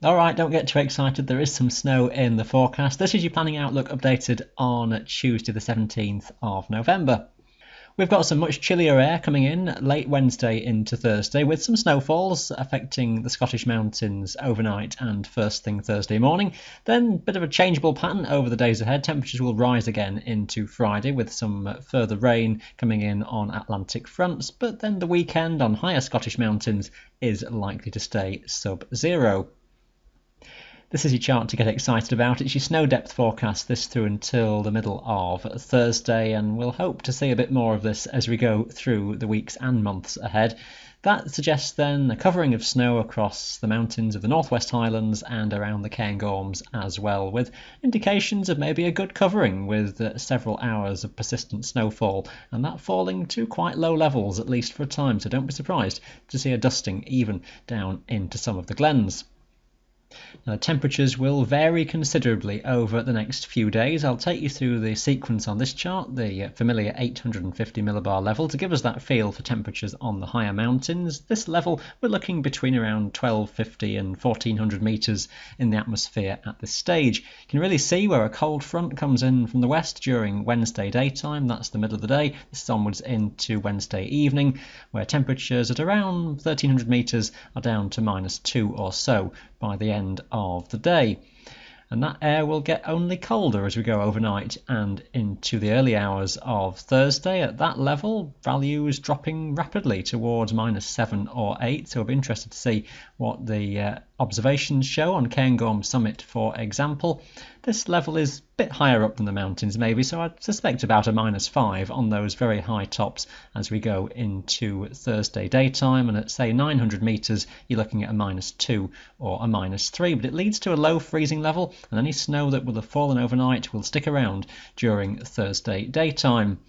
Alright, don't get too excited, there is some snow in the forecast. This is your planning outlook updated on Tuesday the 17th of November. We've got some much chillier air coming in late Wednesday into Thursday, with some snowfalls affecting the Scottish mountains overnight and first thing Thursday morning. Then a bit of a changeable pattern over the days ahead. Temperatures will rise again into Friday with some further rain coming in on Atlantic fronts, but then the weekend on higher Scottish mountains is likely to stay sub-zero. This is your chart to get excited about. It's your snow depth forecast this through until the middle of Thursday, and we'll hope to see a bit more of this as we go through the weeks and months ahead. That suggests then a covering of snow across the mountains of the Northwest Highlands and around the Cairngorms as well, with indications of maybe a good covering with several hours of persistent snowfall, and that falling to quite low levels at least for a time, so don't be surprised to see a dusting even down into some of the glens. Now, the temperatures will vary considerably over the next few days. I'll take you through the sequence on this chart, the familiar 850 millibar level, to give us that feel for temperatures on the higher mountains. This level, we're looking between around 1250 and 1400 metres in the atmosphere at this stage. You can really see where a cold front comes in from the west during Wednesday daytime. That's the middle of the day. This is onwards into Wednesday evening, where temperatures at around 1300 metres are down to -2 or so by the end of the day. And that air will get only colder as we go overnight and into the early hours of Thursday. At that level, values dropping rapidly towards -7 or 8, so I'll be interested to see what the observations show on Cairngorm Summit, for example. This level is a bit higher up than the mountains maybe, so I'd suspect about a -5 on those very high tops as we go into Thursday daytime, and at say 900 metres you're looking at a -2 or a -3, but it leads to a low freezing level, and any snow that will have fallen overnight will stick around during Thursday daytime.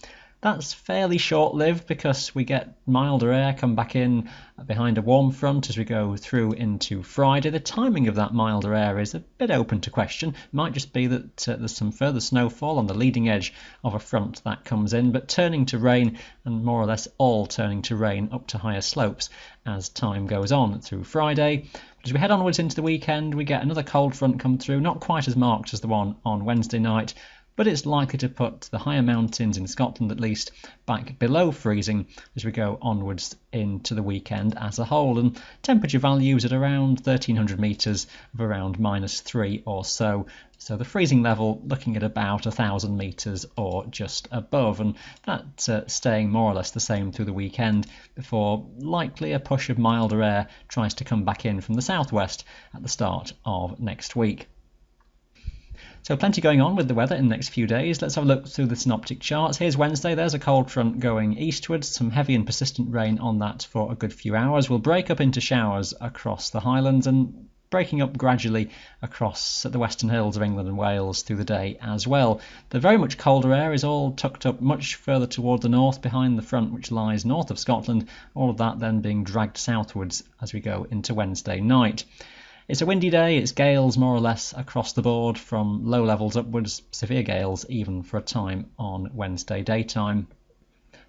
That's fairly short-lived because we get milder air come back in behind a warm front as we go through into Friday. The timing of that milder air is a bit open to question. It might just be that there's some further snowfall on the leading edge of a front that comes in, but turning to rain, and more or less all turning to rain up to higher slopes as time goes on through Friday. As we head onwards into the weekend, we get another cold front come through, not quite as marked as the one on Wednesday night, but it's likely to put the higher mountains in Scotland at least back below freezing as we go onwards into the weekend as a whole, and temperature values at around 1300 metres of around -3 or so. So the freezing level looking at about 1000 metres or just above, and that staying more or less the same through the weekend before likely a push of milder air tries to come back in from the southwest at the start of next week. So plenty going on with the weather in the next few days. Let's have a look through the synoptic charts. Here's Wednesday. There's a cold front going eastwards. Some heavy and persistent rain on that for a good few hours. We'll break up into showers across the Highlands and breaking up gradually across the western hills of England and Wales through the day as well. The very much colder air is all tucked up much further toward the north behind the front which lies north of Scotland. All of that then being dragged southwards as we go into Wednesday night. It's a windy day, it's gales more or less across the board from low levels upwards, severe gales even for a time on Wednesday daytime.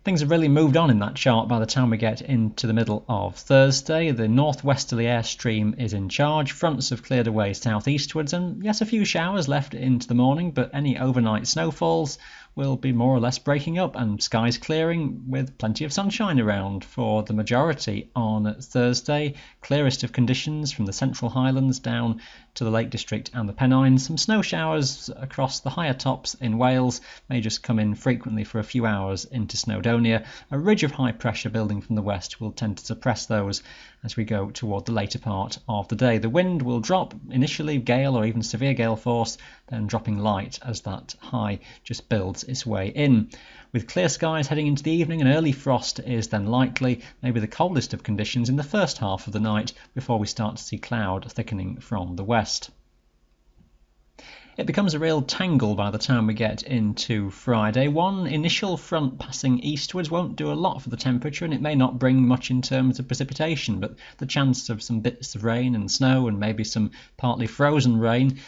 Things have really moved on in that chart by the time we get into the middle of Thursday. The northwesterly airstream is in charge, fronts have cleared away southeastwards, and yes, a few showers left into the morning, but any overnight snowfalls will be more or less breaking up and skies clearing with plenty of sunshine around for the majority on Thursday. Clearest of conditions from the Central Highlands down to the Lake District and the Pennines. Some snow showers across the higher tops in Wales may just come in frequently for a few hours into Snowdonia. A ridge of high pressure building from the west will tend to suppress those as we go toward the later part of the day. The wind will drop, initially gale or even severe gale force, then dropping light as that high just builds its way in. With clear skies heading into the evening, an early frost is then likely, maybe the coldest of conditions in the first half of the night before we start to see cloud thickening from the west. It becomes a real tangle by the time we get into Friday. One initial front passing eastwards won't do a lot for the temperature, and it may not bring much in terms of precipitation, but the chance of some bits of rain and snow and maybe some partly frozen rain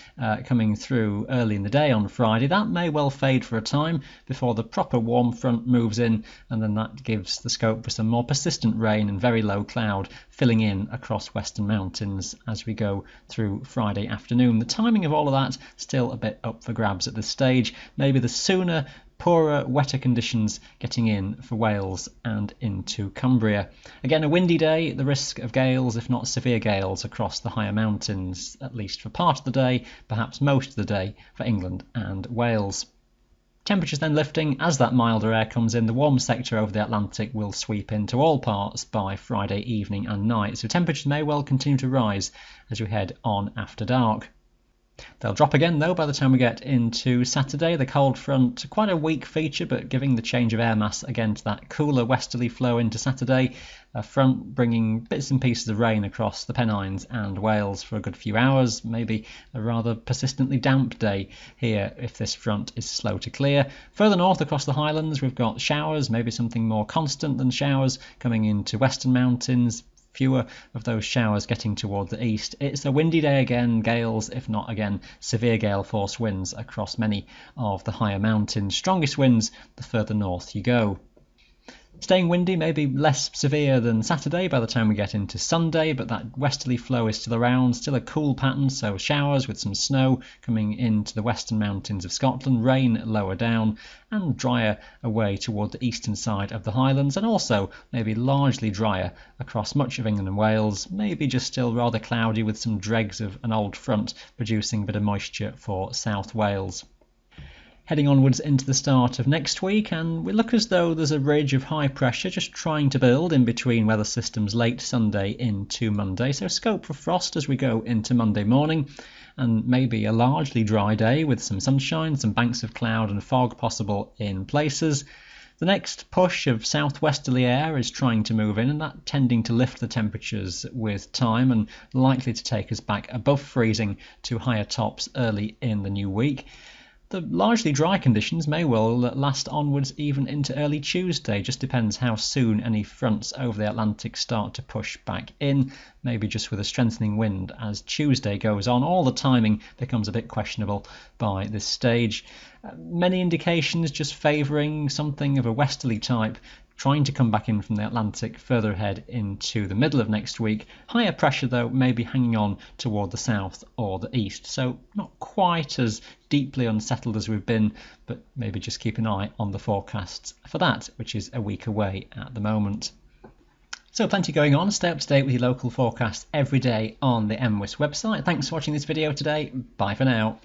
coming through early in the day on Friday, that may well fade for a time before the proper warm front moves in, and then that gives the scope for some more persistent rain and very low cloud filling in across Western Mountains as we go through Friday afternoon. The timing of all of that still a bit up for grabs at this stage. Maybe the sooner, poorer, wetter conditions getting in for Wales and into Cumbria. Again, a windy day, the risk of gales, if not severe gales, across the higher mountains, at least for part of the day, perhaps most of the day for England and Wales. Temperatures then lifting as that milder air comes in. The warm sector over the Atlantic will sweep into all parts by Friday evening and night, so temperatures may well continue to rise as we head on after dark. They'll drop again though by the time we get into Saturday. The cold front, quite a weak feature, but giving the change of air mass again to that cooler westerly flow into Saturday. A front bringing bits and pieces of rain across the Pennines and Wales for a good few hours. Maybe a rather persistently damp day here if this front is slow to clear. Further north across the Highlands we've got showers, maybe something more constant than showers coming into Western Mountains. Fewer of those showers getting toward the east. It's a windy day again, gales, if not again severe gale force winds across many of the higher mountains. Strongest winds the further north you go. Staying windy, maybe less severe than Saturday by the time we get into Sunday, but that westerly flow is still around, still a cool pattern, so showers with some snow coming into the western mountains of Scotland, rain lower down and drier away toward the eastern side of the Highlands, and also maybe largely drier across much of England and Wales, maybe just still rather cloudy with some dregs of an old front producing a bit of moisture for South Wales. Heading onwards into the start of next week, and we look as though there's a ridge of high pressure just trying to build in between weather systems late Sunday into Monday, so scope for frost as we go into Monday morning, and maybe a largely dry day with some sunshine, some banks of cloud and fog possible in places. The next push of southwesterly air is trying to move in, and that tending to lift the temperatures with time and likely to take us back above freezing to higher tops early in the new week. The largely dry conditions may well last onwards even into early Tuesday. Just depends how soon any fronts over the Atlantic start to push back in, maybe just with a strengthening wind as Tuesday goes on. All the timing becomes a bit questionable by this stage. Many indications just favouring something of a westerly type, trying to come back in from the Atlantic further ahead into the middle of next week. Higher pressure though may be hanging on toward the south or the east, so not quite as deeply unsettled as we've been, but maybe just keep an eye on the forecasts for that, which is a week away at the moment. So plenty going on. Stay up to date with your local forecast every day on the MWIS website. Thanks for watching this video today. Bye for now.